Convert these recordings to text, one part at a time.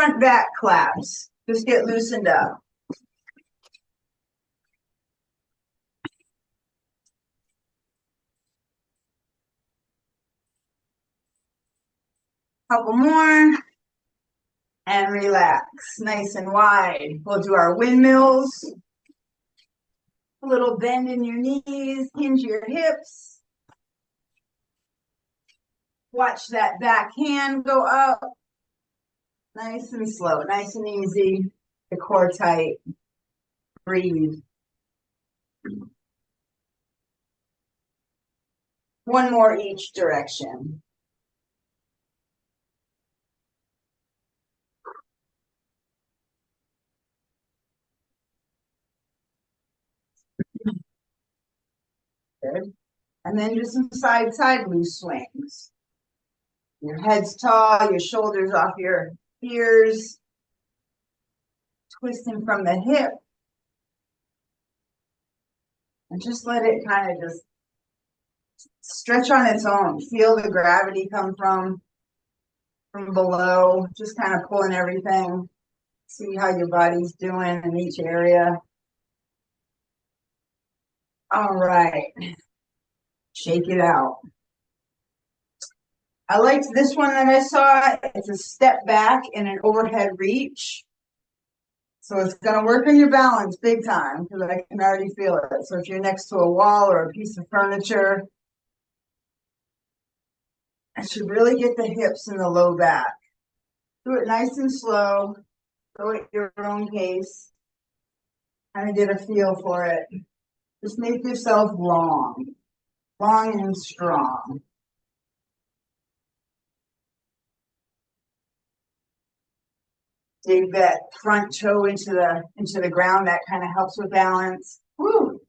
front back claps. Just get loosened up. Couple more. And relax, nice and wide. We'll do our windmills. A little bend in your knees, hinge your hips. Watch that back hand go up. Nice and slow, nice and easy. The core tight. Breathe. One more each direction. Good. And then do some side loose swings. Your head's tall, your shoulders off your ears. Twisting from the hip. And just let it kind of just stretch on its own. Feel the gravity come from below. Just kind of pulling everything. See how your body's doing in each area. All right. Shake it out. I liked this one that I saw. It's a step back and an overhead reach. So it's going to work on your balance big time because I can already feel it. So if you're next to a wall or a piece of furniture, I should really get the hips and the low back. Do it nice and slow. Go at your own pace. Kind of get a feel for it. Just make yourself long and strong. Dig that front toe into the ground. That kind of helps with balance. Woo.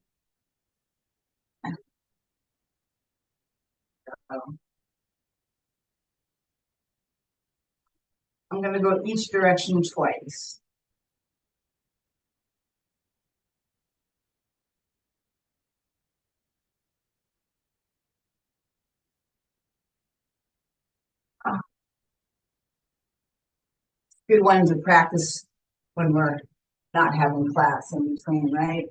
I'm going to go each direction twice. Good one to practice when we're not having class in between, right?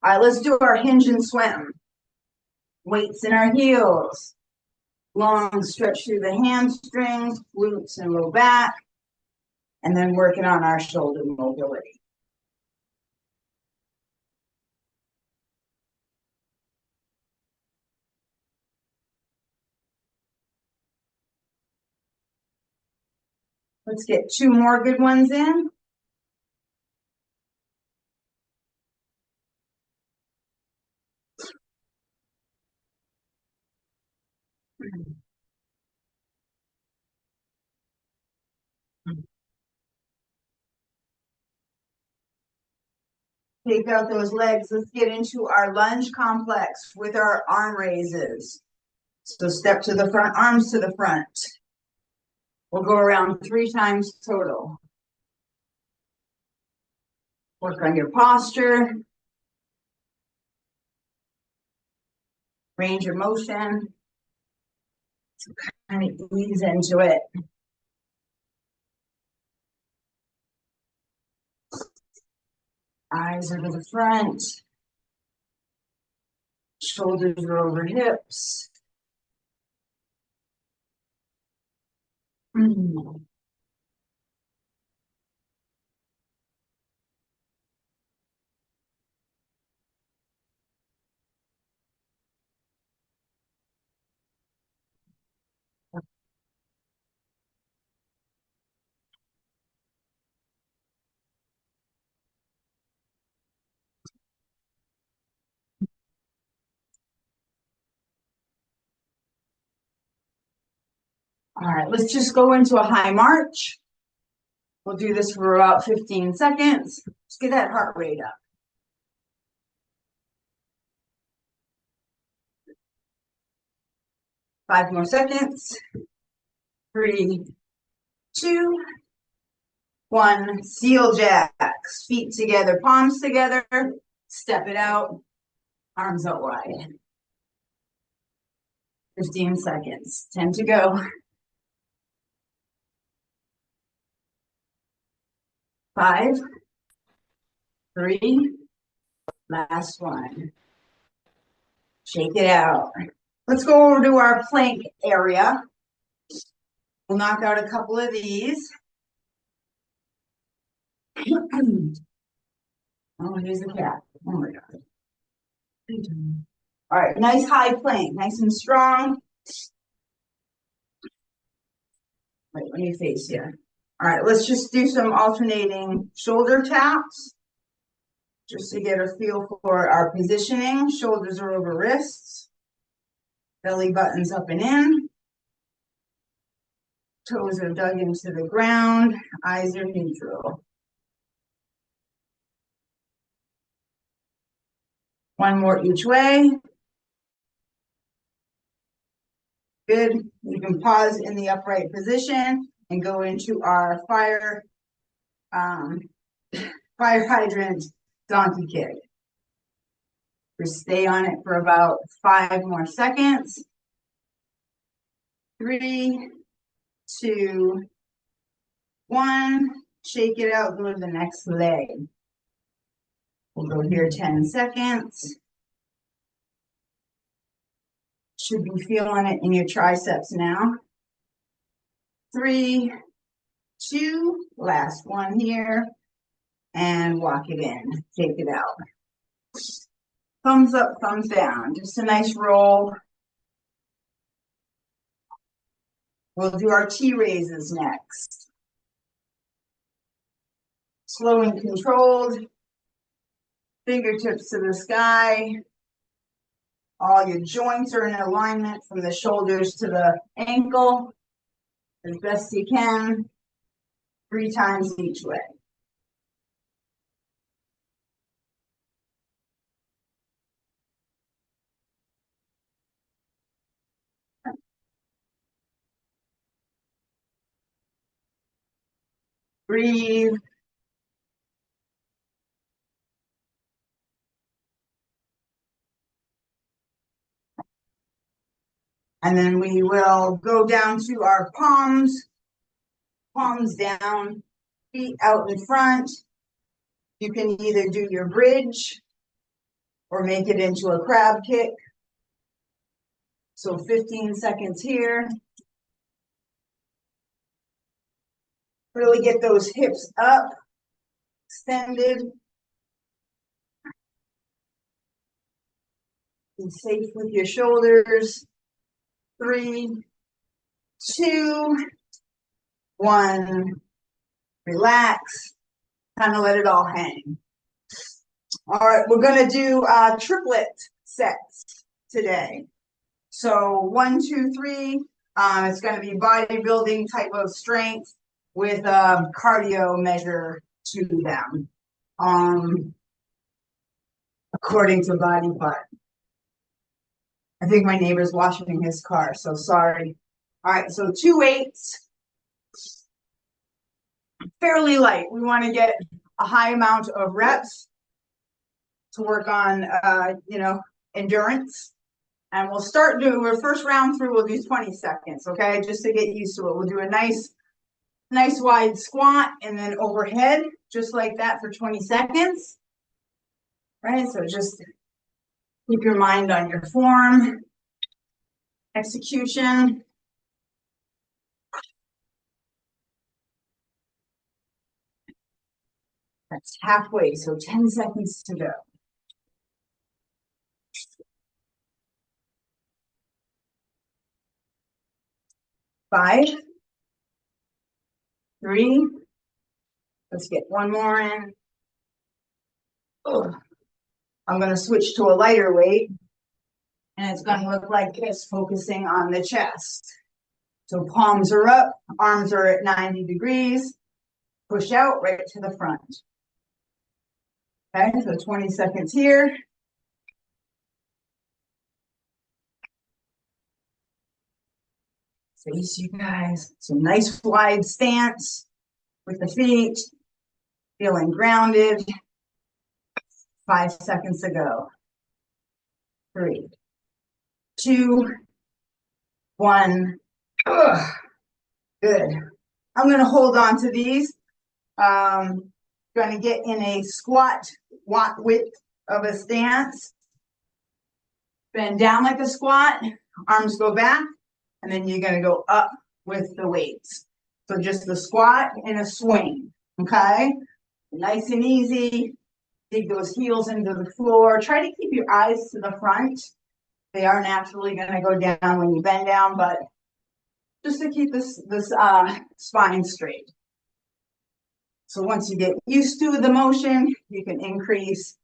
All right, let's do our hinge and swim. Weights in our heels. Long stretch through the hamstrings, glutes and low back. And then working on our shoulder mobility. Let's get two more good ones in. Take out those legs. Let's get into our lunge complex with our arm raises. So step to the front, arms to the front. We'll go around 3 times total. Work on your posture. Range of motion. So kind of ease into it. Eyes are to the front. Shoulders are over hips. All right, let's just go into a high march. We'll do this for about 15 seconds. Just get that heart rate up. 5 more seconds. 3, 2, 1. Seal jacks. Feet together, palms together. Step it out. Arms out wide. 15 seconds. 10 to go. 5, 3, last one. Shake it out. Let's go over to our plank area. We'll knock out a couple of these. Oh, here's the cat. Oh my God. All right, nice high plank, nice and strong. Wait, let me face here. All right, let's just do some alternating shoulder taps, just to get a feel for our positioning. Shoulders are over wrists, belly buttons up and in, toes are dug into the ground, eyes are neutral. One more each way. Good. You can pause in the upright position and go into our fire hydrant donkey kick. Just stay on it for about 5 more seconds. 3, 2, 1. Shake it out, go to the next leg. We'll go here 10 seconds. Should be feeling it in your triceps now. 3, 2, last one here. And walk it in, take it out. Thumbs up, thumbs down, just a nice roll. We'll do our T raises next. Slow and controlled. Fingertips to the sky. All your joints are in alignment from the shoulders to the ankle as best you can. 3 times each way. Breathe. And then we will go down to our palms down, feet out in front. You can either do your bridge or make it into a crab kick. So 15 seconds here. Really get those hips up, extended. Be safe with your shoulders. 3, 2, 1. Relax. Kind of let it all hang. All right, we're going to do triplet sets today. So 1, 2, 3. It's going to be bodybuilding type of strength with a cardio measure to them, according to body part. I think my neighbor's washing his car, so sorry. All right, so 2 weights, fairly light. We want to get a high amount of reps to work on, endurance. And we'll start doing our first round through. We'll do 20 seconds, okay, just to get used to it. We'll do a nice wide squat and then overhead, just like that for 20 seconds. Right, so just keep your mind on your form, execution. That's halfway, so 10 seconds to go. 5, 3. Let's get one more in. Oh. I'm going to switch to a lighter weight, and it's going to look like this, focusing on the chest. So palms are up, arms are at 90 degrees. Push out right to the front. Okay, so 20 seconds here. Face you guys. So nice wide stance with the feet, feeling grounded. 5 seconds to go. 3, 2, 1. Ugh. Good. I'm going to hold on to these. Going to get in a squat width of a stance. Bend down like a squat, arms go back, and then you're going to go up with the weights. So just the squat and a swing, okay? Nice and easy. Dig those heels into the floor. Try to keep your eyes to the front. They are naturally going to go down when you bend down, but just to keep this spine straight. So once you get used to the motion, you can increase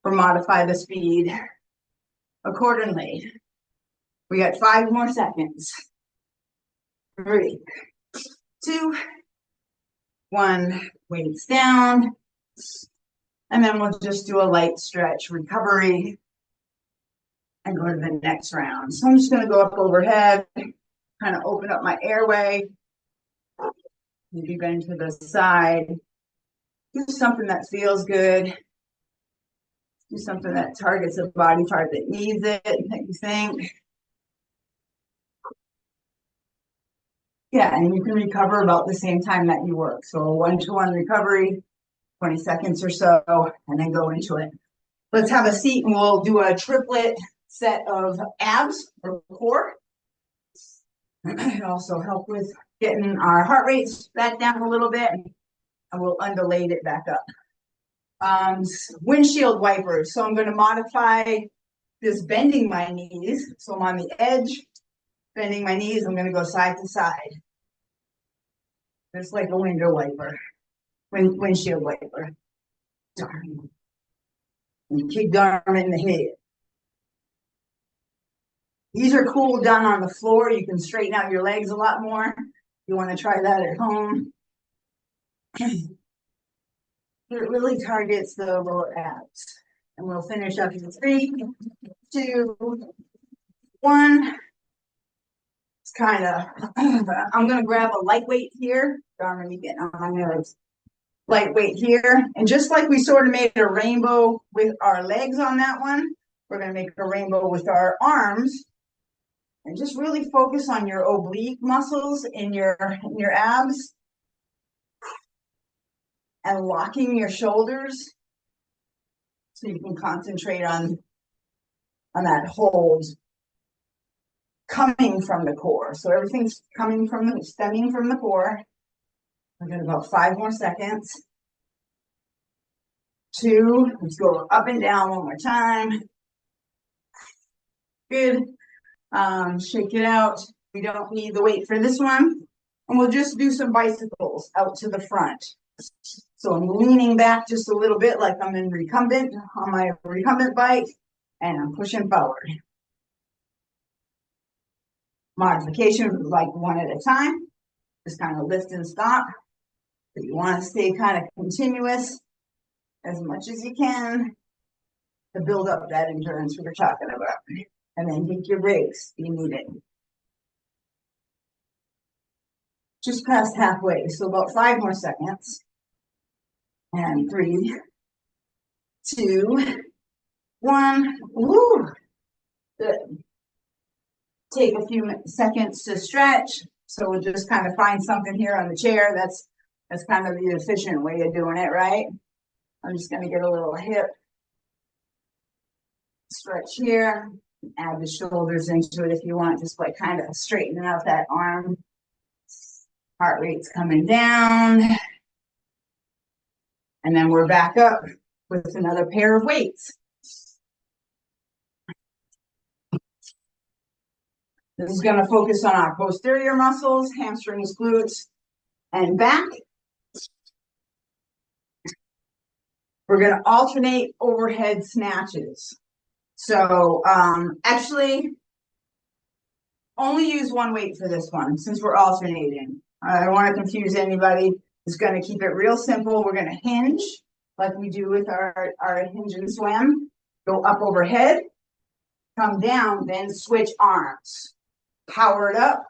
or modify the speed accordingly. We got 5 more seconds. 3, 2, 1, weights down. And then we'll just do a light stretch recovery and go to the next round. So I'm just going to go up overhead, kind of open up my airway. Maybe bend to the side. Do something that feels good. Do something that targets a body part that needs it, that you think. Yeah, and you can recover about the same time that you work. So a 1-to-1 recovery, 20 seconds or so, and then go into it. Let's have a seat and we'll do a triplet set of abs or core. It also help with getting our heart rates back down a little bit, and we'll undulate it back up. Windshield wipers. So I'm going to modify this bending my knees. So I'm on the edge, bending my knees. I'm going to go side to side. Just like a window wiper, windshield wiper. Darn. And kick arm in the head. These are cool done on the floor. You can straighten out your legs a lot more. You want to try that at home. It really targets the lower abs. And we'll finish up in 3, 2, 1. It's kind of, I'm going to grab a lightweight here. Darn, me getting on my nerves. Lightweight here. And just like we sort of made a rainbow with our legs on that one, we're going to make a rainbow with our arms. And just really focus on your oblique muscles in your abs. And locking your shoulders. So you can concentrate on that hold coming from the core. So everything's stemming from the core. We've got about 5 more seconds. 2, let's go up and down one more time. Good. Shake it out. We don't need the weight for this one. And we'll just do some bicycles out to the front. So I'm leaning back just a little bit like I'm in recumbent on my recumbent bike, and I'm pushing forward. Modification, like one at a time. Just kind of lift and stop. But you want to stay kind of continuous as much as you can to build up that endurance we were talking about. And then take your breaks if you need it. Just past halfway, so about 5 more seconds. And 3, 2, 1. Woo! Good. Take a few seconds to stretch. So we'll just kind of find something here on the chair. That's kind of the efficient way of doing it, right? I'm just going to get a little hip stretch here. Add the shoulders into it if you want, just like kind of straightening out that arm. Heart rate's coming down. And then we're back up with another pair of weights. This is going to focus on our posterior muscles, hamstrings, glutes, and back. We're going to alternate overhead snatches. So actually, only use one weight for this one since we're alternating. I don't want to confuse anybody. It's going to keep it real simple. We're going to hinge like we do with our hinge and swim. Go up overhead, come down, then switch arms. Power it up,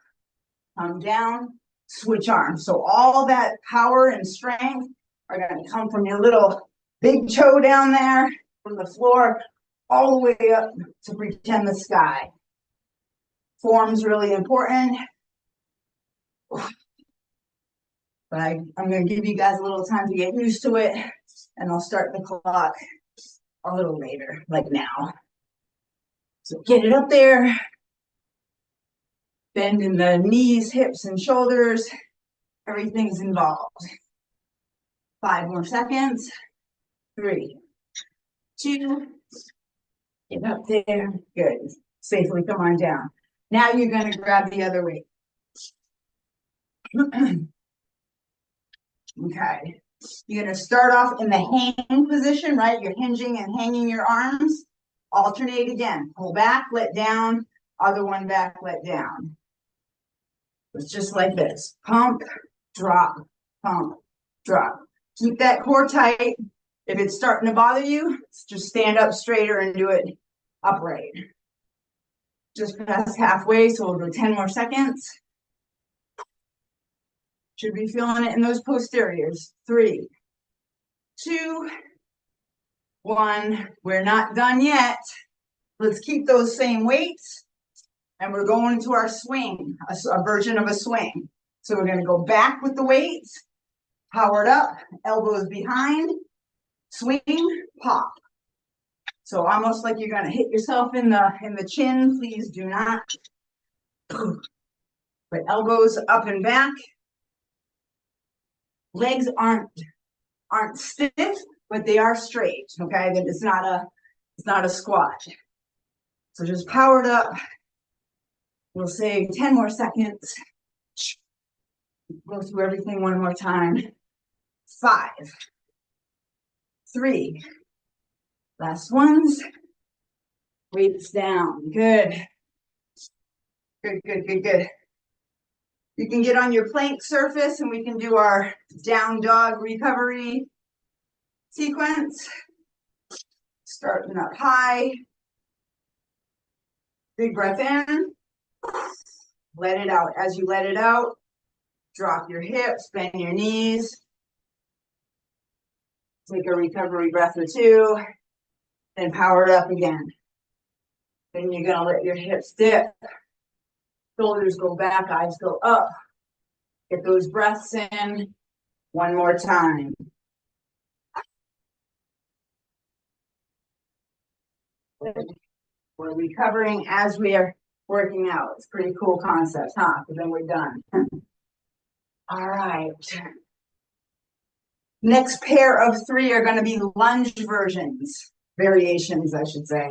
come down, switch arms. So all that power and strength are going to come from your little big toe down there, from the floor, all the way up to pretend the sky. Form's really important. But I'm going to give you guys a little time to get used to it, and I'll start the clock a little later, like now. So get it up there. Bend in the knees, hips, and shoulders. Everything's involved. 5 more seconds. 3, 2, get up there. Good. Safely come on down. Now you're going to grab the other weight. Okay. You're going to start off in the hang position, right? You're hinging and hanging your arms. Alternate again. Pull back, let down. Other one back, let down. It's just like this. Pump, drop, pump, drop. Keep that core tight. If it's starting to bother you, just stand up straighter and do it upright. Just past halfway, so we'll go 10 more seconds. Should be feeling it in those posteriors. 3, 2, 1. We're not done yet. Let's keep those same weights. And we're going into our swing, a version of a swing. So we're going to go back with the weights, powered up, elbows behind, swing, pop. So almost like you're going to hit yourself in the chin. Please do not. But elbows up and back. Legs aren't stiff, but they are straight. Okay, that it's not a squat. So just powered up. We'll say 10 more seconds. Go through everything one more time. 5, 3. Last ones. Weights down. Good. Good, good, good, good. You can get on your plank surface and we can do our down dog recovery sequence. Starting up high. Big breath in. Let it out. As you let it out, drop your hips, bend your knees. Take a recovery breath or 2. Then power it up again. Then you're going to let your hips dip. Shoulders go back, eyes go up. Get those breaths in. One more time. Good. We're recovering as we are working out. It's a pretty cool concept, huh? But then we're done. All right. Next pair of 3 are going to be lunge variations, I should say.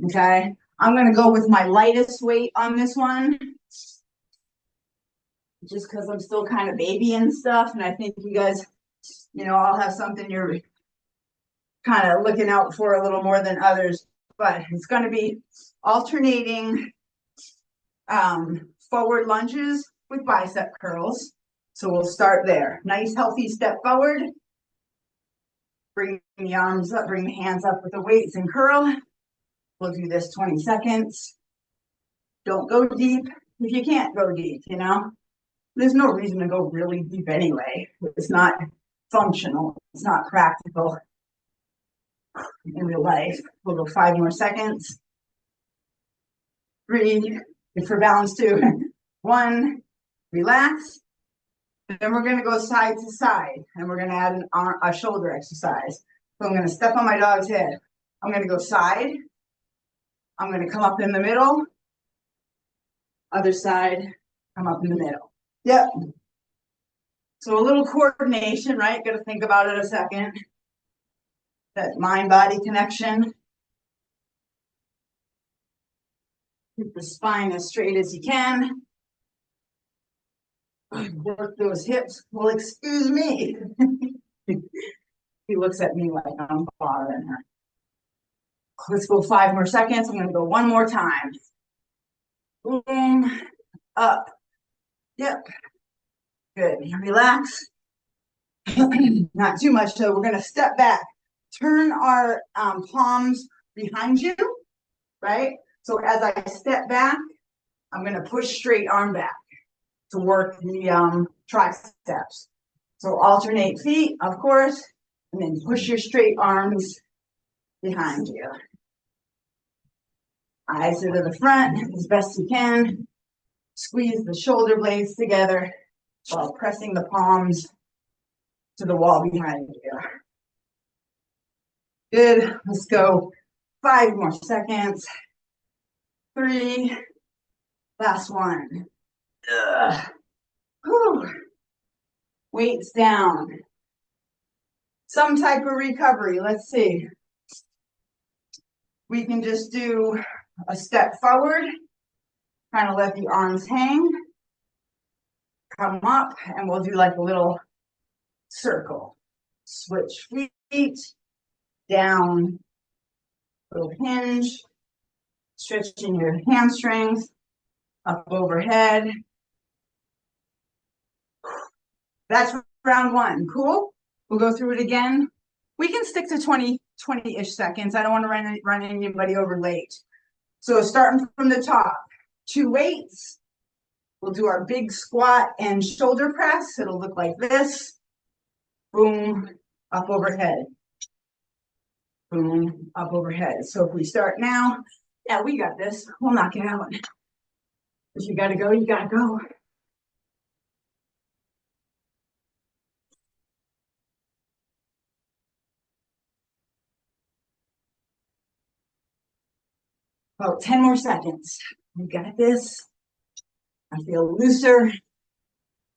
Okay. I'm going to go with my lightest weight on this one. Just because I'm still kind of baby and stuff. And I think you guys, I'll have something you're kind of looking out for a little more than others. But it's going to be alternating forward lunges with bicep curls. So we'll start there. Nice, healthy step forward. Bring the arms up, bring the hands up with the weights and curl. We'll do this 20 seconds. Don't go deep if you can't go deep, There's no reason to go really deep anyway. It's not functional. It's not practical in real life. We'll go 5 more seconds. 3, good for balance 2. 1, relax. Then we're going to go side to side, and we're going to add a shoulder exercise. So I'm going to step on my dog's head. I'm going to go side. I'm going to come up in the middle. Other side, come up in the middle. Yep. So a little coordination, right? Got to think about it a second. That mind-body connection. Keep the spine as straight as you can. Work those hips. Well, excuse me. He looks at me like I'm bothering her. Let's go 5 more seconds. I'm going to go one more time. Boom. Up. Yep. Good. Relax. Not too much, though. We're going to step back. Turn our palms behind you, right? So as I step back, I'm going to push straight arm back to work the triceps. So alternate feet, of course, and then push your straight arms behind you. Eyes are to the front as best you can. Squeeze the shoulder blades together. while pressing the palms to the wall behind you. Good. Let's go 5 more seconds. 3. Last one. Weights down. Some type of recovery. Let's see. We can just do a step forward, kind of let the arms hang, come up, and we'll do like a little circle. Switch feet, down, little hinge, stretching your hamstrings, up overhead. That's round 1. Cool? We'll go through it again. We can stick to 20-ish seconds. I don't want to run anybody over late. So starting from the top, 2 weights. We'll do our big squat and shoulder press. It'll look like this. Boom, up overhead. Boom, up overhead. So if we start now, yeah, we got this. We'll knock it out. If you gotta go, you gotta go. About 10 more seconds. We got this. I feel looser.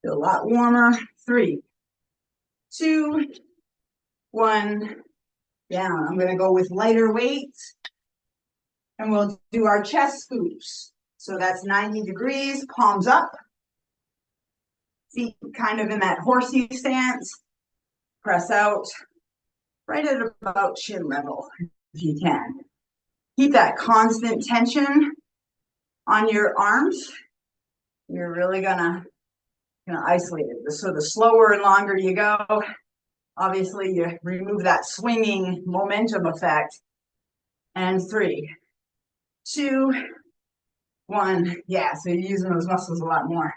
Feel a lot warmer. 3, 2, 1. Down. I'm gonna go with lighter weights. And we'll do our chest scoops. So that's 90 degrees, palms up. Feet kind of in that horsey stance. Press out right at about chin level, if you can. Keep that constant tension on your arms. You're really gonna isolate it. So the slower and longer you go, obviously you remove that swinging momentum effect. And 3, 2, 1. Yeah, so you're using those muscles a lot more.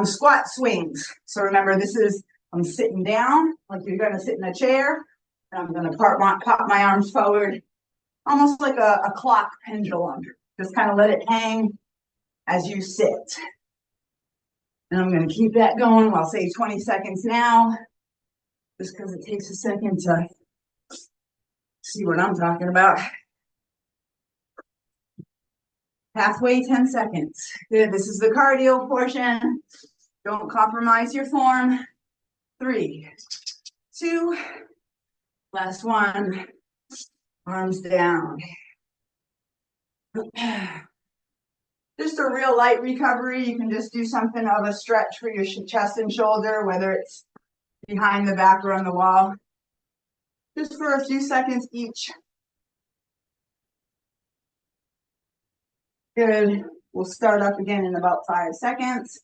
Squat swings. So remember, I'm sitting down like you're gonna sit in a chair. And I'm gonna pop my arms forward, almost like a clock pendulum. Just kind of let it hang as you sit. And I'm gonna keep that going. I'll say 20 seconds now, just because it takes a second to see what I'm talking about. Halfway, 10 seconds. Good, this is the cardio portion. Don't compromise your form. 3, 2, last one. Arms down. Just a real light recovery. You can just do something of a stretch for your chest and shoulder, whether it's behind the back or on the wall. Just for a few seconds each. Good. We'll start up again in about 5 seconds.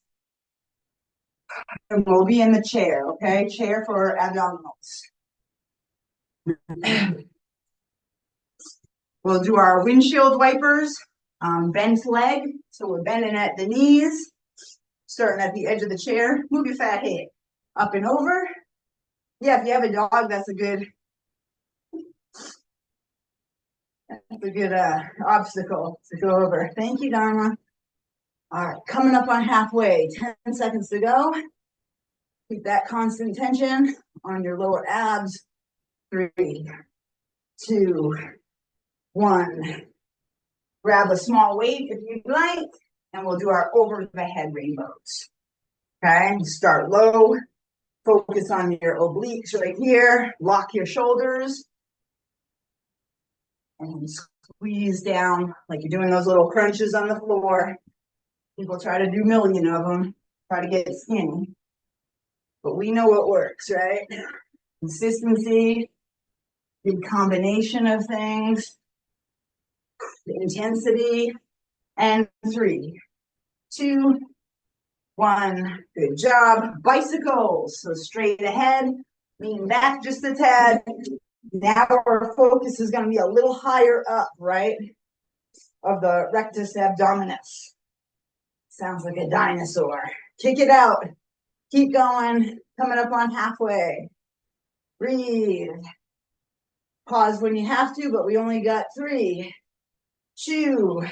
And we'll be in the chair, okay? Chair for abdominals. We'll do our windshield wipers, bent leg. So we're bending at the knees, starting at the edge of the chair. Move your fat head up and over. Yeah, if you have a dog, that's a good obstacle to go over. Thank you, Dharma. All right, coming up on halfway, 10 seconds to go. Keep that constant tension on your lower abs. 3, 2, 1. Grab a small weight if you'd like, and we'll do our over the head rainbows. Okay, start low. Focus on your obliques right here. Lock your shoulders. And squeeze down like you're doing those little crunches on the floor. People try to do a million of them, try to get skinny. But we know what works, right? Consistency, good combination of things, intensity, and 3, 2, 1. Good job. Bicycles. So straight ahead, lean back just a tad. Now our focus is going to be a little higher up, right? Of the rectus abdominis. Sounds like a dinosaur. Kick it out. Keep going. Coming up on halfway. Breathe. Pause when you have to, but we only got 3, 2,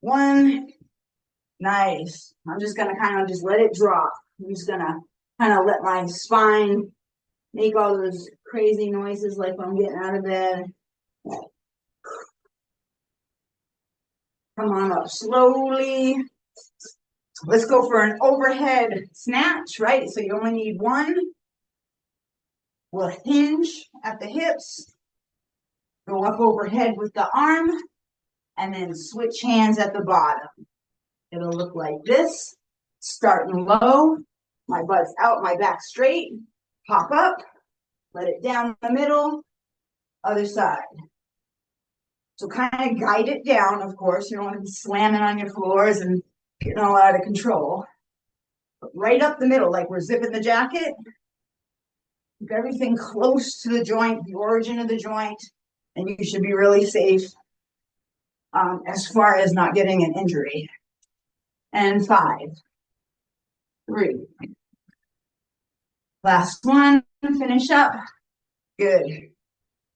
1. Nice. I'm just gonna kind of just let it drop. I'm just gonna kind of let my spine make all those crazy noises like when I'm getting out of bed. Come on up slowly. Let's go for an overhead snatch, right? So you only need one. We'll hinge at the hips, go up overhead with the arm, and then switch hands at the bottom. It'll look like this, starting low, my butt's out, my back straight, pop up, let it down the middle, other side. So kind of guide it down, of course. You don't want to be slamming on your floors and getting all out of control. But right up the middle, like we're zipping the jacket. Keep everything close to the joint, the origin of the joint, and you should be really safe as far as not getting an injury. And 5, 3. Last one, finish up. Good.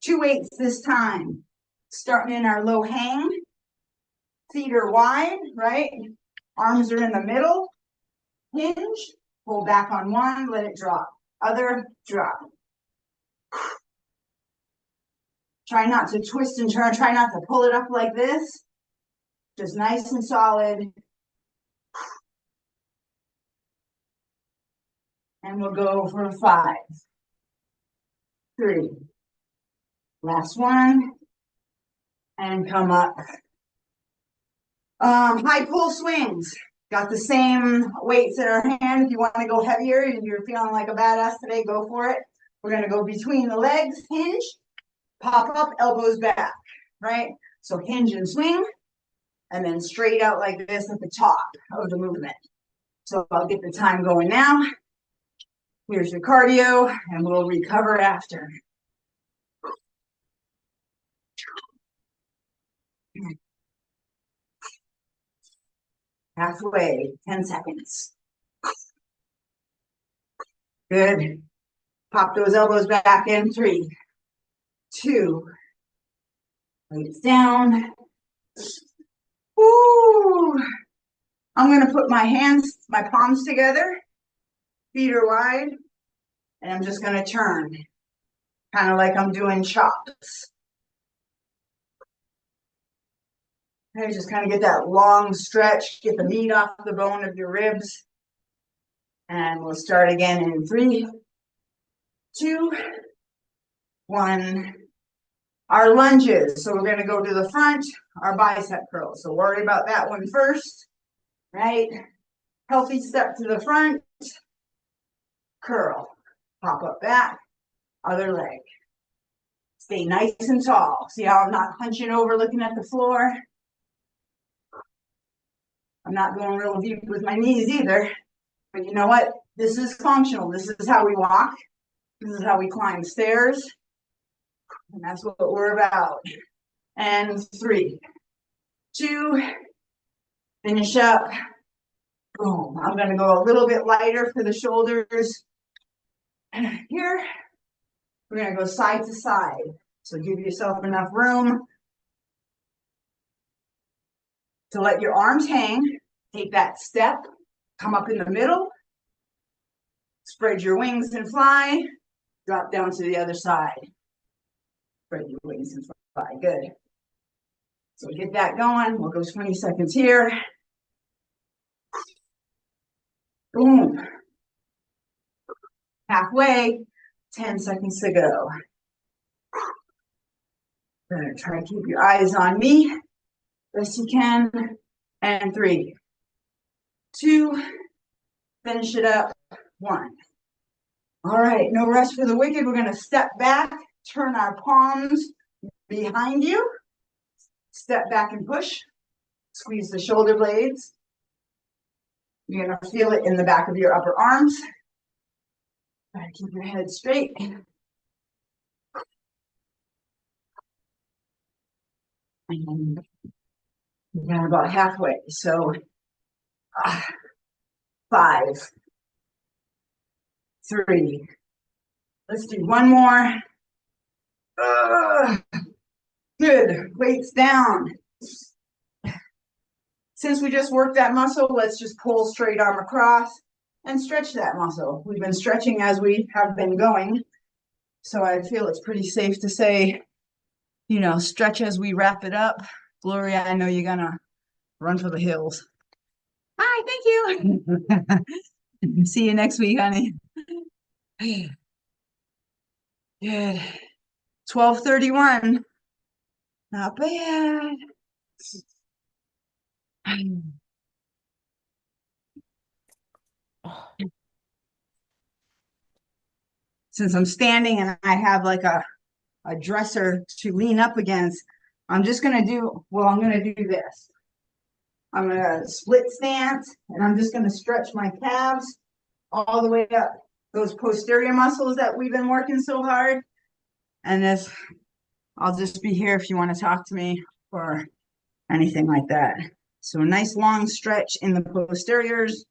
2 weights this time. Starting in our low hang. Feet are wide, right? Arms are in the middle. Hinge. Pull back on one, let it drop. Other, drop. Try not to twist and turn. Try not to pull it up like this. Just nice and solid. And we'll go for 5, 3. Last one. And come up. High pull swings. Got the same weights in our hand. If you want to go heavier and you're feeling like a badass today, go for it. We're going to go between the legs, hinge, pop up, elbows back, right? So hinge and swing, and then straight out like this at the top of the movement. So I'll get the time going now. Here's your cardio, and we'll recover after. Halfway, 10 seconds. Good. Pop those elbows back in. 3, 2. Weights down. Woo. I'm going to put my hands, my palms together. Feet are wide. And I'm just going to turn. Kind of like I'm doing chops. Okay, just kind of get that long stretch. Get the meat off the bone of your ribs. And we'll start again in 3, 2, 1. Our lunges. So we're going to go to the front, our bicep curls. So worry about that one first, right? Healthy step to the front, curl, pop up back, other leg. Stay nice and tall. See how I'm not hunching over looking at the floor? I'm not going real deep with my knees either. But you know what? This is functional. This is how we walk. This is how we climb stairs. And that's what we're about. And 3, 2, finish up. Boom. I'm going to go a little bit lighter for the shoulders. Here, we're going to go side to side. So give yourself enough room to let your arms hang. Take that step. Come up in the middle. Spread your wings and fly. Drop down to the other side. Spread your wings and fly. Good. So get that going. We'll go 20 seconds here. Boom. Halfway. 10 seconds to go. Gonna try to keep your eyes on me. Best you can. And 3, 2. Finish it up. 1. All right. No rest for the wicked. We're going to step back. Turn our palms behind you. Step back and push. Squeeze the shoulder blades. You're going to feel it in the back of your upper arms. Try to keep your head straight. And we're got about halfway. So 5, 3. Let's do one more. Good. Weights down. since we just worked that muscle, let's just pull straight arm across and stretch that muscle. We've been stretching as we have been going. So I feel it's pretty safe to say, you know, stretch as we wrap it up. Gloria, I know you're gonna run for the hills. Hi, thank you. See you next week, honey. Good. 12:31. Not bad. Since I'm standing and I have like a dresser to lean up against, I'm just gonna do, well, I'm gonna do this. I'm gonna split stance and I'm just gonna stretch my calves all the way up. Those posterior muscles that we've been working so hard. And this, I'll just be here if you want to talk to me or anything like that. So a nice long stretch in the posteriors.